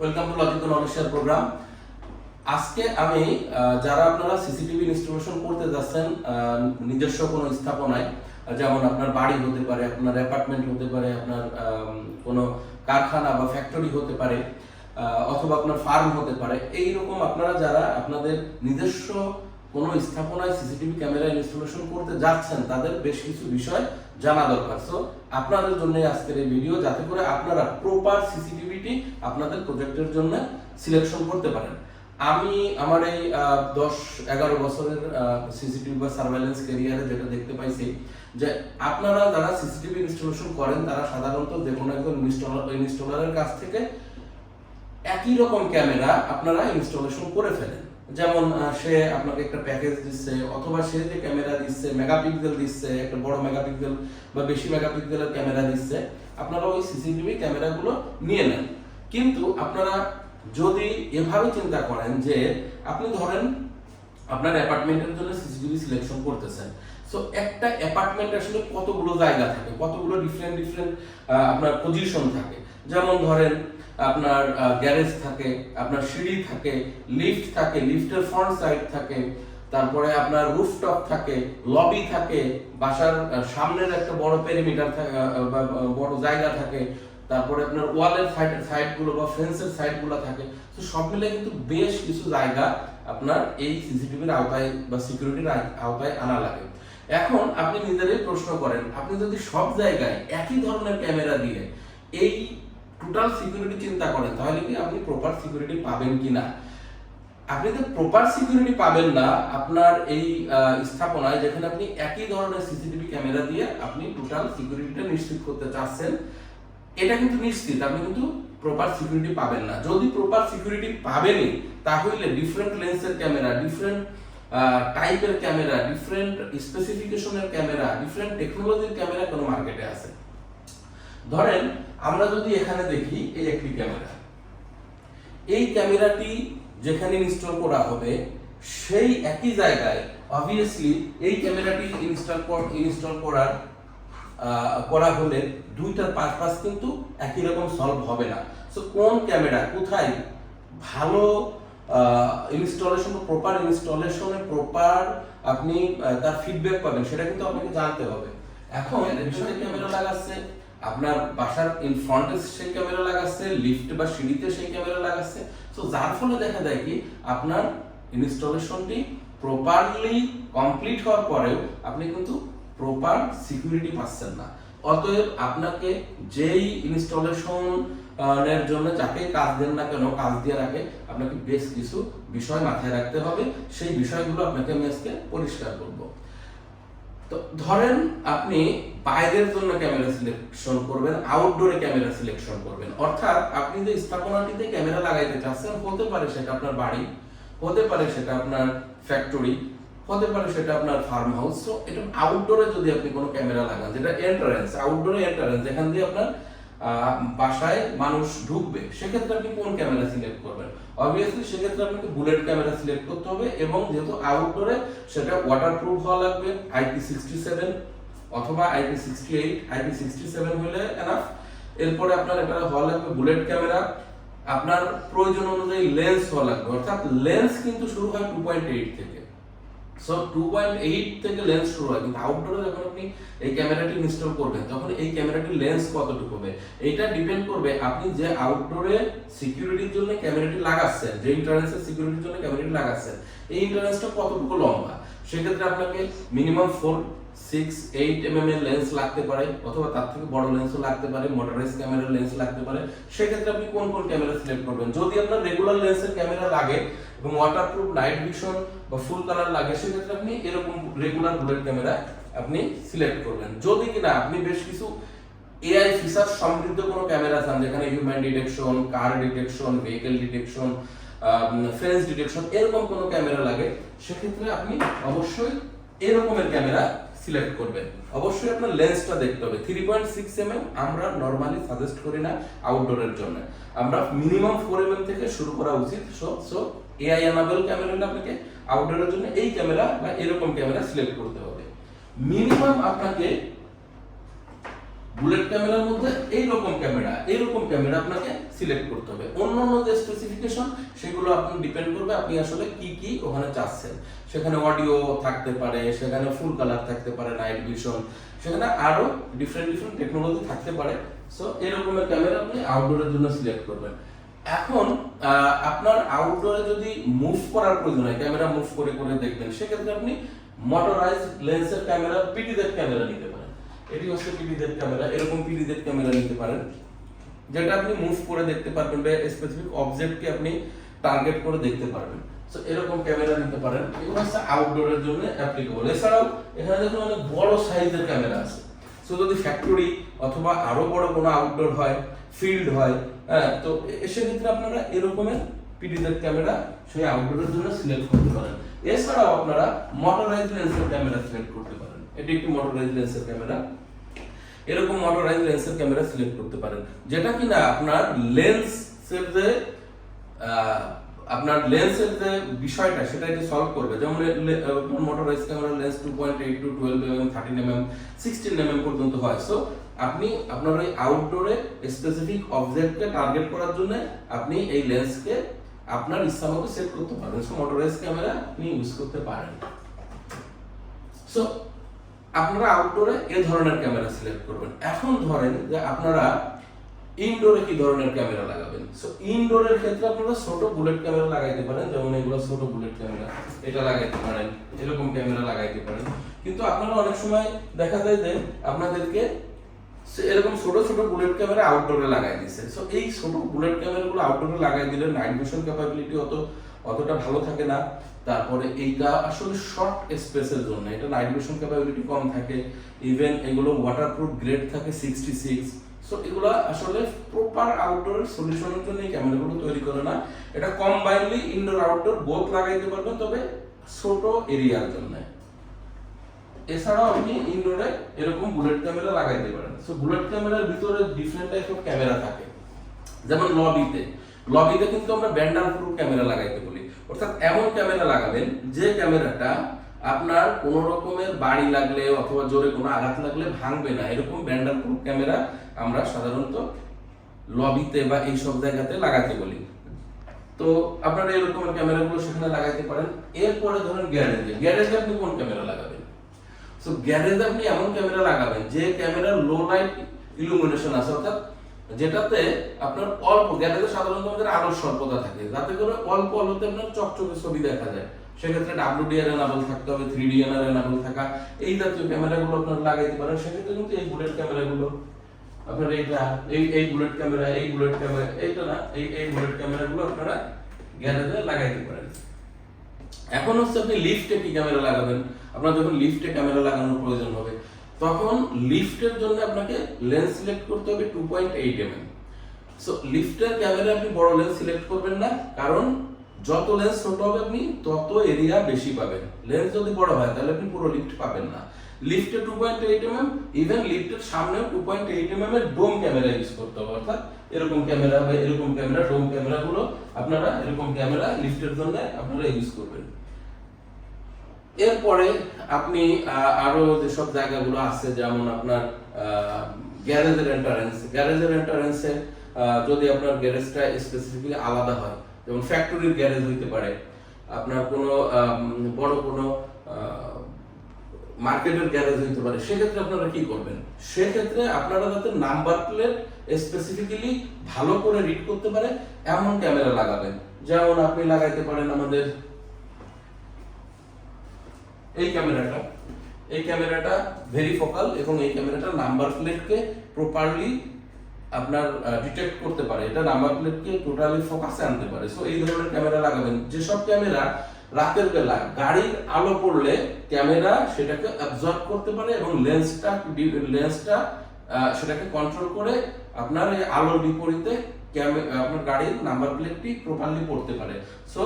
Welcome to logic knowledge share program. আজকে আমি যারা আপনারা সিসিটিভি ইনস্টলেশন করতে যাচ্ছেন নিজস্ব কোনো স্থাপনায়, যেমন আপনার বাড়ি হতে পারে, আপনার অ্যাপার্টমেন্ট হতে পারে, আপনার কোনো কারখানা বা ফ্যাক্টরি হতে পারে, অথবা আপনার ফার্ম হতে পারে, এইরকম আপনারা যারা আপনাদের নিজস্ব কোনো স্থাপনায় সিসিটিভি ক্যামেরা ইনস্টলেশন করতে যাচ্ছেন তাদের বেশ কিছু বিষয় জানা দরকার। সো আপনাদের জন্য আজকের এই ভিডিও, যাতে করে আপনারা প্রপার সিসিটিভিটি আপনাদের প্রজেক্টের জন্য সিলেকশন করতে পারেন। আমি আমার এই 10-11 বছরের সিসিটিভি বা সার্ভেইলেন্স ক্যারিয়ারে যেটা দেখতে পাইছি, যে আপনারা যারা সিসিটিভি ইনস্টলেশন করেন তারা সাধারণত যে কোনো একজন ইনস্টলারের কাছ থেকে একই রকম ক্যামেরা আপনারা ইনস্টলেশন করে ফেলেন। যেমন সে আপনাকে একটা প্যাকেজ দিচ্ছে, অথবা সে যে ক্যামেরা দিচ্ছে, মেগাপিক্সেল দিচ্ছে, একটা বড় মেগাপিক্সেল বা বেশি মেগাপিক্সেলের ক্যামেরা দিচ্ছে, আপনারা ওই সিসিটিভি ক্যামেরাগুলো নিয়ে নেন। কিন্তু আপনারা যদি এভাবে চিন্তা করেন যে আপনি ধরেন আপনার অ্যাপার্টমেন্টের জন্য সিসিটিভি সিলেকশন করতেছেন, সো একটা অ্যাপার্টমেন্ট আসলে কতগুলো জায়গা থাকে, কতগুলো ডিফারেন্ট আপনার পজিশন থাকে। যেমন ধরেন আপনার গ্যারেজ থাকে, আপনার সিঁড়ি থাকে, লিফট থাকে, লিফটের ফ্রন্ট সাইড থাকে, তারপরে আপনার রুফটপ থাকে, লবি থাকে, বাসার সামনের একটা বড় পেরিমিটার থাকে বা বড় জায়গা থাকে, তারপরে আপনার ওয়ালের সাইডগুলো বা ফেন্সের সাইডগুলো থাকে। তো সব মিলে কিন্তু বেশ কিছু জায়গা আপনার এই সিসিটিভির আওতায় বা সিকিউরিটির আওতায় আনা লাগে। এখন আপনি নিজেরাই প্রশ্ন করেন, আপনি যদি সব জায়গায় একই ধরনের ক্যামেরা দিয়ে এই টোটাল সিকিউরিটি চিন্তা করেন, তাহলে কি আপনি প্রপার সিকিউরিটি পাবেন কিনা? আপনি তো প্রপার সিকিউরিটি পাবেন না আপনার এই স্থাপনায়, যেখানে আপনি একই ধরনের সিসিটিভি ক্যামেরা দিয়ে আপনি টোটাল সিকিউরিটিটা নিশ্চিত করতে চাচ্ছেন। এটা কিন্তু নিশ্চিত আপনি কিন্তু প্রপার সিকিউরিটি পাবেন না। যদি প্রপার সিকিউরিটি পাবেনই, তাহলে ডিফারেন্ট লেন্সের ক্যামেরা, ডিফারেন্ট টাইপের ক্যামেরা, ডিফারেন্ট স্পেসিফিকেশনের ক্যামেরা, ডিফারেন্ট টেকনোলজির ক্যামেরা কোনো মার্কেটে আছে। ধরেন আমরা যদি এখানে দেখি এই একটি ক্যামেরা, এই ক্যামেরাটি যেখানে ইনস্টল করা হবে সেই একই জায়গায় অবভিয়াসলি এই ক্যামেরাটি ইনস্টল করা হলে দুইটার পারপাস কিন্তু একই রকম সলভ হবে না। সো কোন ক্যামেরা কোথায় ভালো ইনস্টলেশন, প্রপার ইনস্টলেশনে প্রপার আপনি তার ফিডব্যাক পাবেন, সেটা কিন্তু আপনাকে জানতে হবে। এখন বিষয়ে ক্যামেরা লাগাচ্ছে, আপনার বাসার ইন ফ্রন্টে সেই ক্যামেরা লাগাচ্ছে, লিফট বা সিঁড়িতে সেই ক্যামেরা লাগাচ্ছে। সো যার ফলে দেখা যায় কি আপনার ইনস্টলেশনটি প্রপারলি কমপ্লিট হওয়ার পরেও আপনি কিন্তু প্রপার সিকিউরিটি পাচ্ছেন না। অতএব আপনাকে যেই ইনস্টলেশন এর জন্য যাকে কাজ দেন না কেন, কাজ দিয়ে রাখে, আপনাকে বেশ কিছু বিষয় মাথায় রাখতে হবে। সেই বিষয়গুলো আপনাকে আমি আজকে পরিষ্কার করব। তো ধরেন আপনি বাইরের জন্য ক্যামেরা সিলেকশন করবেন, আউটডোরে ক্যামেরা সিলেকশন করবেন। অর্থাৎ আপনি যে স্থাপনাটিতে ক্যামেরা লাগাইতে চাচ্ছেন, হতে পারে সেটা আপনার বাড়ি, হতে পারে সেটা আপনার ফ্যাক্টরি, হতে পারে সেটা আপনার ফার্ম হাউস। তো এটা আউটডোরে যদি আপনি কোনো ক্যামেরা লাগান, যেটা এন্ট্রান্স, আউটডোরে এন্ট্রান্স, যেখান দিয়ে আপনার বাসায় মানুষ ঢুকবে, সেক্ষেত্রে আপনি কোন ক্যামেরা সিলেক্ট করবেন? অবভিয়াসলি সেক্ষেত্রে আপনাকে বুলেট ক্যামেরা সিলেক্ট করতে হবে, এবং যেহেতু আউটডোরে সেটা ওয়াটারপ্রুফ হওয়া লাগবে, IP67 অথবা IP68, IP67 হলে এনাফ। এরপরে আপনার এটা হওয়া লাগবে বুলেট ক্যামেরা। আপনার প্রয়োজন অনুযায়ী লেন্স হওয়া লাগবে, অর্থাৎ লেন্স কিন্তু শুরু হয় 2.8 থেকে। সো 2.8 থেকে লেন্স শুরু হয়, কিন্তু আউটডোরে যখন আপনি এই ক্যামেরাটি ইনস্টল করবেন, তখন এই ক্যামেরাটির লেন্স কতটুকু হবে এটা ডিপেন্ড করবে আপনি যে আউটডোরে সিকিউরিটির জন্য ক্যামেরাটি লাগাচ্ছেন, যে ইন্টারনেটের সিকিউরিটির জন্য ক্যামেরাটি লাগাচ্ছেন, এই ইন্টারনেটটা কতটুকু লম্বা। সেক্ষেত্রে আপনাকে মিনিমাম 4-6-8 mm এর লেন্স লাগতে পারে, অথবা তার থেকে বড় লেন্সও লাগতে পারে, মোটরাইজ ক্যামেরার লেন্স লাগতে পারে। সেক্ষেত্রে আপনি কোন কোন ক্যামেরা সিলেক্ট করবেন? যদি আপনার রেগুলার লেন্সের ক্যামেরা লাগে এবং ওয়াটারপ্রুফ, নাইট ভিশন বা ফুল কালার লাগে, সেক্ষেত্রে আপনি এরকম রেগুলার বুলেট ক্যামেরা আপনি সিলেক্ট করবেন। যদি কিনা আপনি বেশ কিছু এআই ফিচার সমৃদ্ধ কোনো ক্যামেরা চান, যেখানে human detection, car detection, vehicle detection, fence detection, এরকম কোনো ক্যামেরা লাগে, সেক্ষেত্রে আপনি অবশ্যই এরকমের ক্যামেরা সিলেক্ট করবেন। অবশ্যই আপনার লেন্সটা দেখতে হবে। 3.6 mm আমরা নরমালি সাজেস্ট করি না আউটডোরের জন্য, আমরা মিনিমাম 4 mm থেকে শুরু করা উচিত। সো এআই এনাবেল ক্যামেরা হলে আপনাকে আউটডোরের জন্য এই ক্যামেরা বা এরকম ক্যামেরা সিলেক্ট করতে হবে। মিনিমাম আপনাকে বুলেট ক্যামেরার মধ্যে এইরকম ক্যামেরা আপনাকে সিলেক্ট করতে হবে। অন্যান্য যে স্পেসিফিকেশন সেগুলো আপনি ডিপেন্ড করবে আপনি আসলে কি ওখানে চাচ্ছেন। সেখানে অডিও থাকতে পারে, সেখানে ফুল কালার থাকতে পারে, নাইট ভিশন, সেখানে আরো ডিফারেন্ট টেকনোলজি থাকতে পারে। সো এরকমের ক্যামেরা আপনি আউটডোরের জন্য সিলেক্ট করবেন। এখন আপনার আউটডোরে যদি মুভ করার প্রয়োজন হয়, ক্যামেরা মুভ করে দেখবেন, সেক্ষেত্রে আপনি মোটরাইজড লেন্সের ক্যামেরা, পিডিজেড ক্যামেরা নিতে পারেন। এটি হচ্ছে পিডিজেড ক্যামেরা। এরকম পিডিজেড ক্যামেরা নিতে পারেন, যেটা আপনি মুভ করে দেখতে পারবেন বা স্পেসিফিক অবজেক্টকে আপনি টার্গেট করে দেখতে পারবেন। সো এরকম ক্যামেরা নিতে পারেন। এগুলো হচ্ছে আউটডোরের জন্য অ্যাপ্লিকেবল। এছাড়াও এখানে দেখুন অনেক বড় সাইজের ক্যামেরা আছে। সো যদি ফ্যাক্টরি অথবা আরো বড় কোনো আউটডোর হয়, ফিল্ড হয়, হ্যাঁ, তো সেক্ষেত্রে আপনারা এরকমের পিডিজেড ক্যামেরা সেই আউটডোরের জন্য সিলেক্ট করতে পারেন। এছাড়াও আপনারা মোটরাইজড লেন্সের ক্যামেরা সিলেক্ট করতে পারেন। এটি একটি মোটরাইজড লেন্সের ক্যামেরা। এরকম মোটরাইজড লেন্সের ক্যামেরা সিলেক্ট করতে পারেন, যেটা কিনা আপনার লেন্সের যে বিষয়টা সেটা এটি সলভ করবে। যেমন motorized camera lens 2.8 to 12 mm, 13 mm, 16 mm পর্যন্ত হয়। সো আপনি আপনার এই আউটডোরে স্পেসিফিক অবজেক্টকে টার্গেট করার জন্য আপনি এই লেন্সকে আপনার ইচ্ছা মতো সেট করতে পারবেন। সো মোটরাইজড ক্যামেরা আপনি ইউজ করতে পারেন। সো আপনারা আউটডোরে এই ধরনের ক্যামেরা সিলেক্ট করবেন। এখন ধরেন যে আপনারা ইনডোরে কি ধরনের ক্যামেরা লাগাবেন। সো ইনডোরের ক্ষেত্রে আপনারা ছোট বুলেট ক্যামেরা লাগাইতে পারেন, যেমন এগুলো ছোট বুলেট ক্যামেরা, এটা লাগাইতে পারেন, এরকম ক্যামেরা লাগাইতে পারেন। কিন্তু আপনারা অনেক সময় দেখা যায় যে আপনাদেরকে এরকম ছোট বুলেট ক্যামেরা আউটডোরে লাগাই দিচ্ছে। সো এই ছোট বুলেট ক্যামেরাগুলো আউটডোরে লাগাই দিলে নাইট ভিশন ক্যাপাবিলিটি অতটা ভালো থাকে না। তারপরে এইটা আসলে শর্ট স্পেসের জন্য, এটা নাইট ভিশন ক্যাপাবিলিটি কম থাকে। ইভেন এগুলো ওয়াটারপ্রুফ গ্রেড থাকে 66। সো এগুলো আসলে প্রপার আউটডোর সলিউশনের জন্য এই ক্যামেরাগুলো তৈরি করে না। এটা কম্বাইনলি ইনডোর আউটডোর বোথ লাগাইতে পারবেন, তবে ছোট এরিয়ার জন্য। এছাড়াও আপনি ইনডোরে এরকম বুলেট ক্যামেরা লাগাইতে পারেন। সো বুলেট ক্যামেরার ভিতরে ডিফারেন্ট টাইপ অফ ক্যামেরা থাকে। যেমন লবিতে কিন্তু আমরা ব্যান্ডাল প্রুফ ক্যামেরা লাগাইতে বলি, অর্থাৎ এমন ক্যামেরা লাগাবেন যে ক্যামেরাটা আপনার কোনো রকমের বাড়ি লাগলে অথবা জোরে কোনো আঘাত লাগলে ভাঙবে না। এরকম ব্যান্ডাল প্রুফ ক্যামেরা আমরা সাধারণত লবিতে বা এই সব জায়গাতে লাগাতে বলি। তো আপনারা এরকমের ক্যামেরাগুলো সেখানে লাগাইতে পারেন। এরপরে ধরেন গ্যারেজে আপনি কোন ক্যামেরা লাগাবেন। সো গ্যারেজে আপনি এমন ক্যামেরা লাগাবেন যে ক্যামেরার লো লাইট ইলুমিনেশন আছে, অর্থাৎ যেটাতে আপনার অল্প, গ্যারেজে সাধারণত আমাদের আলোর স্বল্পতা থাকে, যাতে করে অল্প আলোতে আপনার চকচকে ছবি দেখা যায়। সেক্ষেত্রে WDR এনাবল থাকতে হবে, 3D এনাবল থাকা, এই জাতীয় ক্যামেরাগুলো আপনারা লাগাইতে পারেন। সেক্ষেত্রে কিন্তু এই বুলেট ক্যামেরাগুলো আপনারা এই বুলেট ক্যামেরা, এইটা না, এই বুলেট ক্যামেরাগুলো আপনারা গ্যারেজে লাগাইতে পারেন। এখন হচ্ছে আপনি লিফটে কি ক্যামেরা লাগাবেন। আপনার যখন লিফটে ক্যামেরা লাগানোর প্রয়োজন হবে, তখন লিফটের জন্য আপনাকে লেন্স সিলেক্ট করতে হবে 2.8 mm। সো লিফটের ক্যামেরা আপনি বড় লেন্স সিলেক্ট করবেন না, কারণ যত লেন্স ছোট হবে আপনি তত এরিয়া বেশি পাবেন। লেন্স যদি বড় হয় তাহলে আপনি পুরো লিফট পাবেন না। লিফটে 2.8 mm, ইভেন লিফটের সামনেও 2.8 mm এর ডোম ক্যামেরা ইউজ করতে হবে। অর্থাৎ এরকম ক্যামেরা বা এরকম ক্যামেরা, ডোম ক্যামেরাগুলো আপনারা এরকম ক্যামেরা লিফটের জন্য আপনারা ইউজ করবেন। এরপরে আপনি আরো যেসব জায়গাগুলো আছে, যেমন আপনার গ্যারেজের এন্ট্রান্সে যদি আপনার গ্যারেজটা স্পেসিফিক্যালি আলাদা হয়, যেমন ফ্যাক্টরির গ্যারেজ হইতে পারে, আপনার কোনো বড় কোনো মার্কেটের গ্যারেজ হইতে পারে, সেক্ষেত্রে আপনারা কি করবেন। সেক্ষেত্রে আপনারা যাতে নাম্বার প্লেট স্পেসিফিক্যালি ভালো করে রিড করতে পারে এমন ক্যামেরা লাগাবেন। যেমন আপনি লাগাইতে পারেন আমাদের এই ক্যামেরাটা ভেরি ফোকাল, এবং এই ক্যামেরাটা নাম্বার প্লেটকে প্রপারলি আপনার ডিটেক্ট করতে পারে, এটা নাম্বার প্লেটকে টোটালি ফোকাসে আনতে পারে। সো এই ধরনের ক্যামেরা লাগাবেন। যেসব ক্যামেরা রাতের বেলা গাড়ির আলো পড়লে ক্যামেরা সেটাকে অ্যাবজর্ব করতে পারে এবং লেন্সটা সেটাকে কন্ট্রোল করে আপনার এই আলোর বিপরীতে আপনার গাড়ির নাম্বার প্লেটটি প্রপারলি পড়তে পারে। সো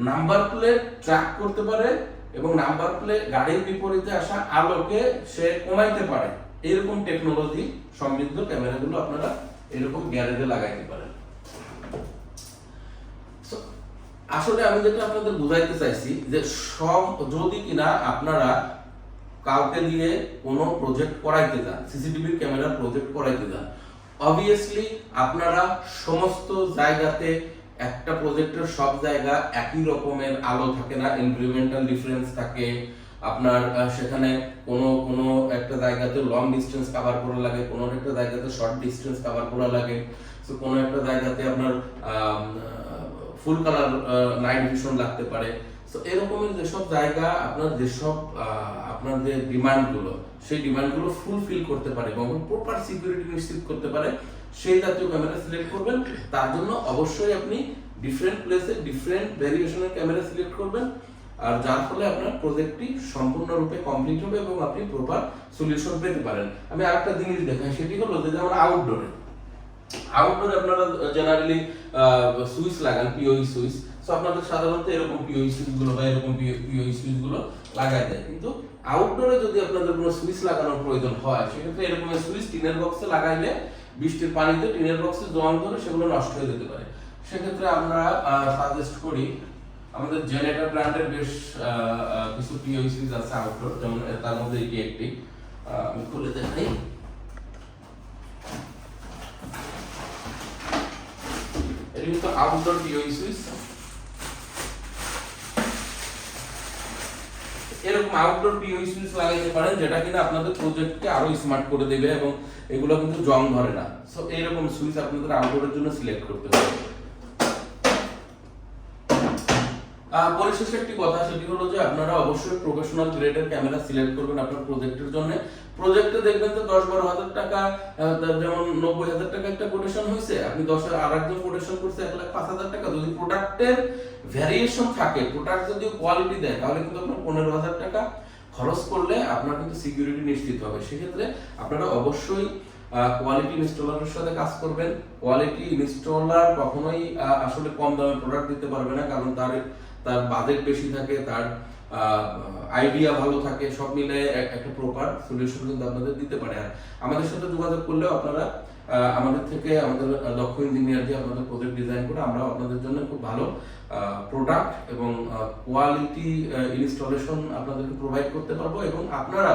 নাম্বার প্লেট ট্র্যাক করতে পারে এবং নাম্বার প্লেট গাড়ির বিপরীতে আসা আলোকে সে কমাইতে পারে। এরকম টেকনোলজি সমৃদ্ধ ক্যামেরাগুলো আপনারা এরকম গ্যারেজে লাগাইতে পারেন। আসলে আমি যেটা আপনাদের বুঝাইতে চাইছি যে সব যদি কিনা আপনারা কাউকে দিয়ে কোনো প্রজেক্ট করাইতে যান, সিসিটিভির ক্যামেরার প্রজেক্ট করাইতে যান, অবভিয়াসলি আপনারা সমস্ত জায়গাতে একটা প্রজেক্টের সব জায়গা একই রকমের আলো থাকে না, এনভায়রনমেন্টাল ডিফারেন্স থাকে। আপনার সেখানে কোনো একটা জায়গাতে লং ডিস্টেন্স কভার করা লাগে, কোনো একটা জায়গাতে শর্ট ডিস্টেন্স কভার করা লাগে, তো কোনো একটা জায়গাতে আপনার ফুল কালার নাইট ভিশন লাগতে পারে। তো এরকমের যেসব জায়গা আপনার যেসব আপনার যে ডিমান্ডগুলো, সেই ডিমান্ডগুলো ফুলফিল করতে পারে এবং প্রপার সিকিউরিটি নিশ্চিত করতে পারে, সেই জাতীয় ক্যামেরা সিলেক্ট করবেন। তার জন্য অবশ্যই আপনি ডিফারেন্ট প্লেসে ডিফারেন্ট ভেরিয়েশনের ক্যামেরা সিলেক্ট করবেন, আর যার ফলে আপনার প্রজেক্টটি সম্পূর্ণরূপে কমপ্লিট হবে এবং আপনি প্রপার সলিউশন পেতে পারেন। আমি আরেকটা জিনিস দেখাই, সেটি হলো যে যেমন আউটডোরে আপনারা জেনারেলি সুইচ লাগান, পিওই সুইচ। সো আপনাদের সাধারণত এরকম পিওই সুইচ গুলো বা এরকম পিওই সুইচ গুলো লাগাই দেয়, কিন্তু আউটডোরে যদি আপনাদের কোনো সুইচ লাগানোর প্রয়োজন হয়, সেক্ষেত্রে এরকম সুইচ টিনের বক্সে লাগাইলে বৃষ্টির পানিতে টিনের বক্সে জং ধরে সেগুলো নষ্ট হয়ে যেতে পারে। সেক্ষেত্রে আমরা সাজেস্ট করি, আমাদের জেনারেটর ব্র্যান্ডের বেশ কিছু পিওই সুইচ আছে আউটডোর, যেমন তার মধ্যে এটি একটি, আমি খুলে দেখাই। এটি কিন্তু আউটডোর পিওই সুইচ। এরকম আউটডোর পিওই সুইচ লাগাইতে পারেন, যেটা কিনা আপনাদের প্রজেক্টকে আরো স্মার্ট করে দেবে এবং এগুলো কিন্তু জং ধরে না। সো এরকম সুইচ আপনাদের আউটডোরের জন্য সিলেক্ট করতে হবে। পরিশেষে একটি কথা, সেটি হলো যে আপনারা অবশ্যই প্রফেশনাল গ্রেডের ক্যামেরা সিলেক্ট করবেন আপনার প্রজেক্টের জন্য। প্রজেক্টে দেখবেন যে 10-12 হাজার টাকা, যেমন 90,000 টাকা একটা কোটেশন হয়েছে, আপনি 10 আর একজন কোটেশন করছে 1,05,000 টাকা। যদি প্রোডাক্টের ভ্যারিয়েশন থাকে, প্রোডাক্ট যদি কোয়ালিটি দেয়, তাহলে কিন্তু আপনার 15,000 টাকা খরচ করলে আপনার কিন্তু সিকিউরিটি নিশ্চিত হবে। সেক্ষেত্রে আপনারা অবশ্যই কোয়ালিটি ইনস্টলারের সাথে কাজ করবেন। কোয়ালিটি ইনস্টলার কখনোই আসলে কম দামে প্রোডাক্ট দিতে পারবে না, কারণ তার বাজেট বেশি থাকে, তার আইডিয়া ভালো থাকে, সব মিলে একটা প্রপার সলিউশন কিন্তু আপনাদের দিতে পারে। আর আমাদের সাথে যোগাযোগ করলে আপনারা আমাদের থেকে, আমাদের দক্ষ ইঞ্জিনিয়ার দিয়ে আপনাদের প্রজেক্ট ডিজাইন করে আমরা আপনাদের জন্য খুব ভালো প্রোডাক্ট এবং কোয়ালিটি ইনস্টলেশন আপনাদেরকে প্রোভাইড করতে পারবো, এবং আপনারা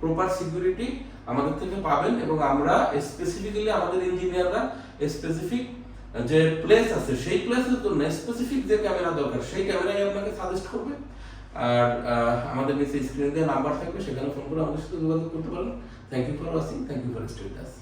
প্রপার সিকিউরিটি আমাদের থেকে পাবেন। এবং আমরা স্পেসিফিক্যালি আমাদের ইঞ্জিনিয়াররা স্পেসিফিক যে প্লেস আছে, সেই প্লেসের জন্য স্পেসিফিক যে ক্যামেরা দরকার, সেই ক্যামেরাই আপনাকে সাজেস্ট করবে। আর আমাদের নিচে স্ক্রিনে দেওয়া নাম্বার থাকবে, সেখানে ফোন করে আমাদের সাথে যোগাযোগ করতে পারেন। Thank you for watching, thank you for staying with us.